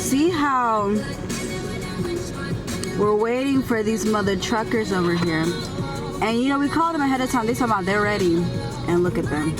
see how we're waiting for these mother truckers over here. And you know, we called them ahead of time. They talking about they're ready. And look at them.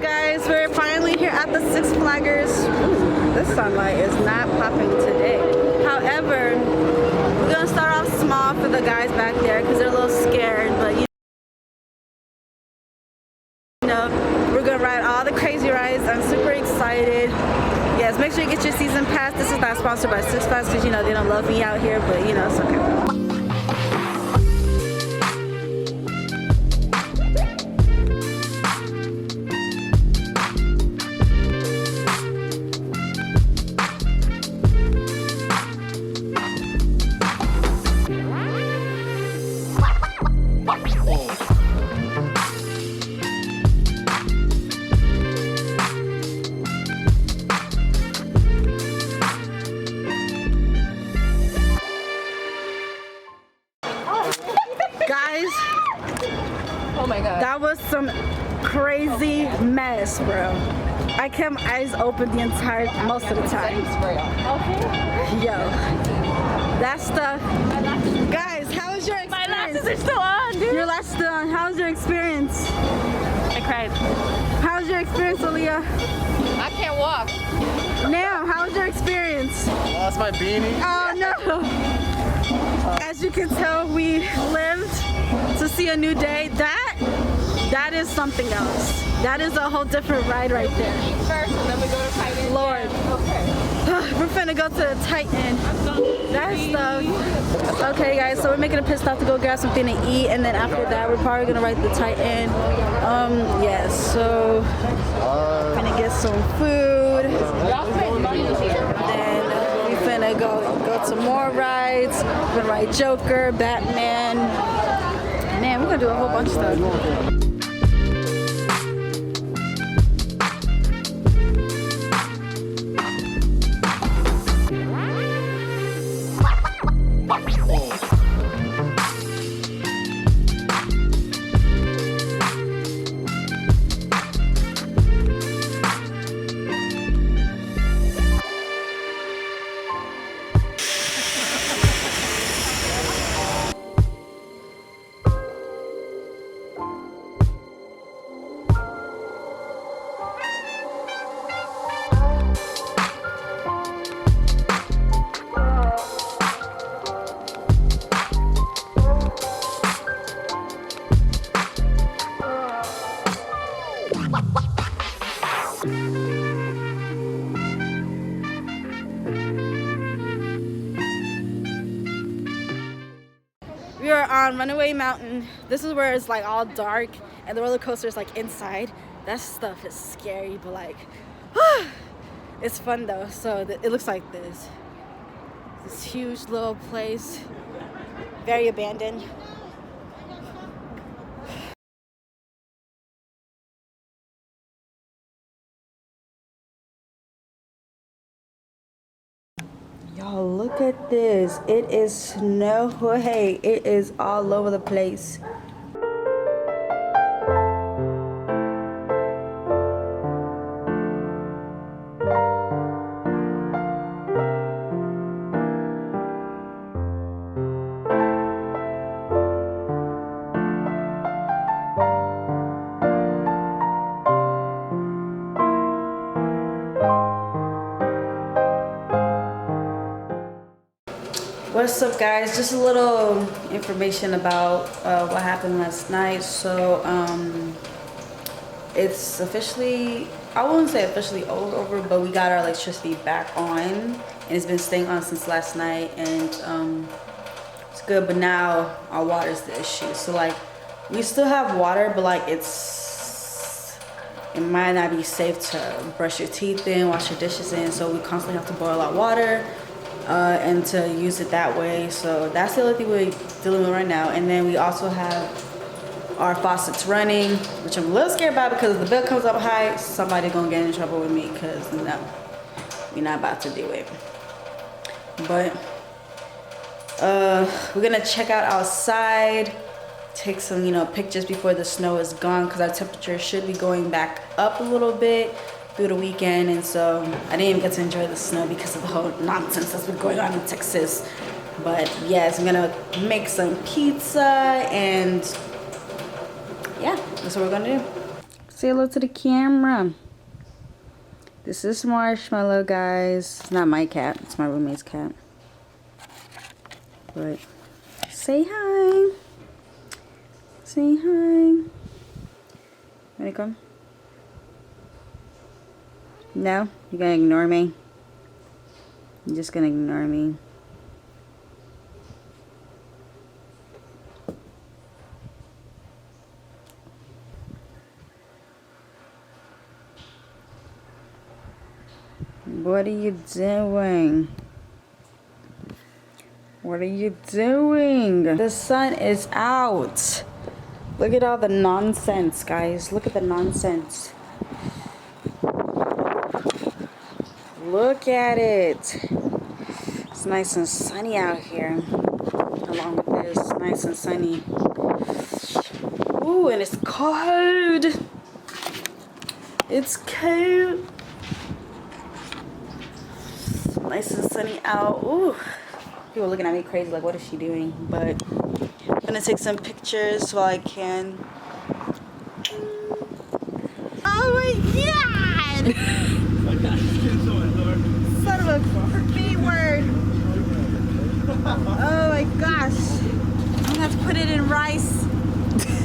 Guys, we're finally here at the Six Flaggers. Ooh, this sunlight is not popping today. However, we're gonna start off small for the guys back there because they're a little scared, but you know, we're gonna ride all the crazy rides. I'm super excited. Yes, make sure you get your season pass. This is not sponsored by Six Flags because you know they don't love me out here, but you know, it's okay. Guys, oh my god, that was some crazy mess, bro. I kept my eyes open the entire most of the time. Okay. Yo, that stuff. Guys, how was your experience? My lashes are still on, dude. Your lashes still on. How was your experience? I cried. How was your experience, Aaliyah? I can't walk. Now, how was your experience? Lost my beanie. Oh no. As you can tell, we lived to see a new day. That is something else. That is a whole different ride right there. First, and then we go to Titan. Lord. Okay. We're finna go to the Titan. That stuff. Okay guys, so we're making a pit stop to go grab something to eat, and then after that we're probably gonna ride the Titan. Yeah, so gonna get some food. Then we finna go to more rides. We're gonna ride Joker, Batman. Man, we're gonna do a whole bunch of stuff. We are on Runaway Mountain. This is where it's like all dark and the roller coaster is like inside. That stuff is scary, but like, it's fun though. So it looks like this huge little place, very abandoned. Y'all, look at this. It is snow. Hey, it is all over the place. What's up, guys? Just a little information about what happened last night. So it's officially, I wouldn't say officially over, but we got our electricity back on, and it's been staying on since last night, and it's good. But now our water is the issue. So like, we still have water, but like it might not be safe to brush your teeth in, wash your dishes in, so we constantly have to boil our water and to use it that way. So that's the only thing we're dealing with right now. And then we also have our faucets running, which I'm a little scared about, because if the bill comes up high, somebody gonna get in trouble with me, because no, we're not about to do it. But we're gonna check out outside, take some pictures before the snow is gone, because our temperature should be going back up a little bit through the weekend. And so I didn't even get to enjoy the snow because of the whole nonsense that's been going on in Texas. But yes, I'm gonna make some pizza, and yeah, that's what we're gonna do. Say hello to the camera. This is Marshmallow, guys. It's not my cat, it's my roommate's cat. But say hi. Say hi. Wanna come? No? You're gonna ignore me? You're just gonna ignore me. What are you doing? What are you doing? The sun is out. Look at all the nonsense, guys. Look at the nonsense. Look at it. It's nice and sunny out here. Along with this, nice and sunny. Ooh, and it's cold. It's cold. Nice and sunny out. Ooh. People looking at me crazy, like, what is she doing? But I'm gonna take some pictures while I can. Oh my god! Son of a B word. Oh my gosh. I'm gonna have to put it in rice.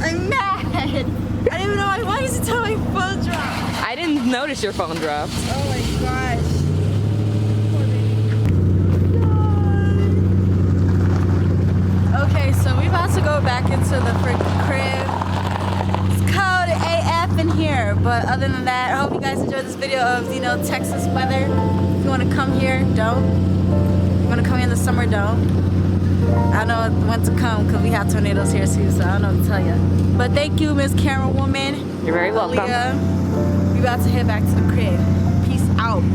I'm mad. I didn't even know why is it telling my phone dropped? I didn't notice your phone dropped. Oh my gosh. Okay, so we're about to go back into the freaking crib. It's cold AF in here, but other than that, I hope you guys enjoyed this video of, Texas weather. If you want to come here, don't. If you want to come here in the summer, don't. I don't know when to come, because we have tornadoes here too, so I don't know what to tell you. But thank you, Miss Camera Woman. You're very welcome. We about to head back to the crib.